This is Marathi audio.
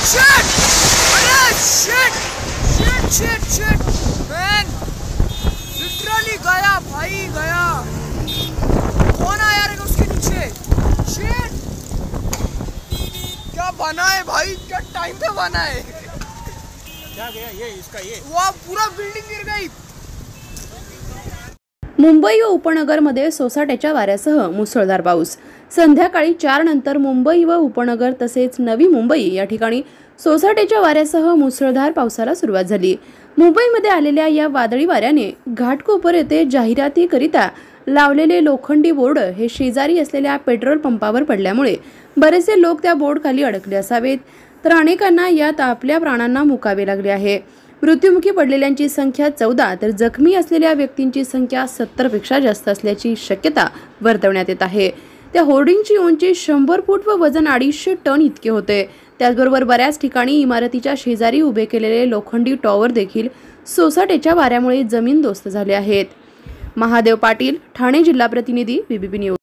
Shit shit shit shit shit man, literally गया भाई, गया। कौन आया रे उसके नीचे? शिट, क्या बना है भाई, क्या टाइम पे बना है। क्या गया ये, इसका ये वो पूरा बिल्डिंग गिर गई। मुंबई व उपनगरमध्ये सोसाट्याच्या वाऱ्यासह मुसळधार पाऊस। संध्याकाळी 4 नंतर मुंबई व उपनगर तसेच नवी मुंबई या ठिकाणी सोसाट्याच्या वाऱ्यासह मुसळधार पावसाला सुरुवात झाली। मुंबईमध्ये आलेल्या या वादळी वाऱ्याने घाटकोपर येथे जाहिरातीकरिता लावलेले लोखंडी बोर्ड हे शेजारी असलेल्या पेट्रोल पंपावर पडल्यामुळे बरेचसे लोक त्या बोर्ड खाली अडकले असावेत, तर अनेकांना यात आपल्या प्राणांना मुकावे लागले आहे। मृत्युमुखी पडलेल्यांची संख्या 14 तर जखमी असलेल्या व्यक्तींची संख्या 70 पेक्षा जास्त असल्याची शक्यता वर्तवण्यात येत आहे। त्या होर्डिंगची उंची 100 फूट व वजन 250 टन इतके होते। त्याचबरोबर बऱ्याच ठिकाणी इमारतीच्या शेजारी उभे केलेले लोखंडी टॉवर देखील सोसाट्याच्या वाऱ्यामुळे जमीनदोस्त झाले आहेत। महादेव पाटील, ठाणे जिल्हा प्रतिनिधी, बीबीपी न्यूज।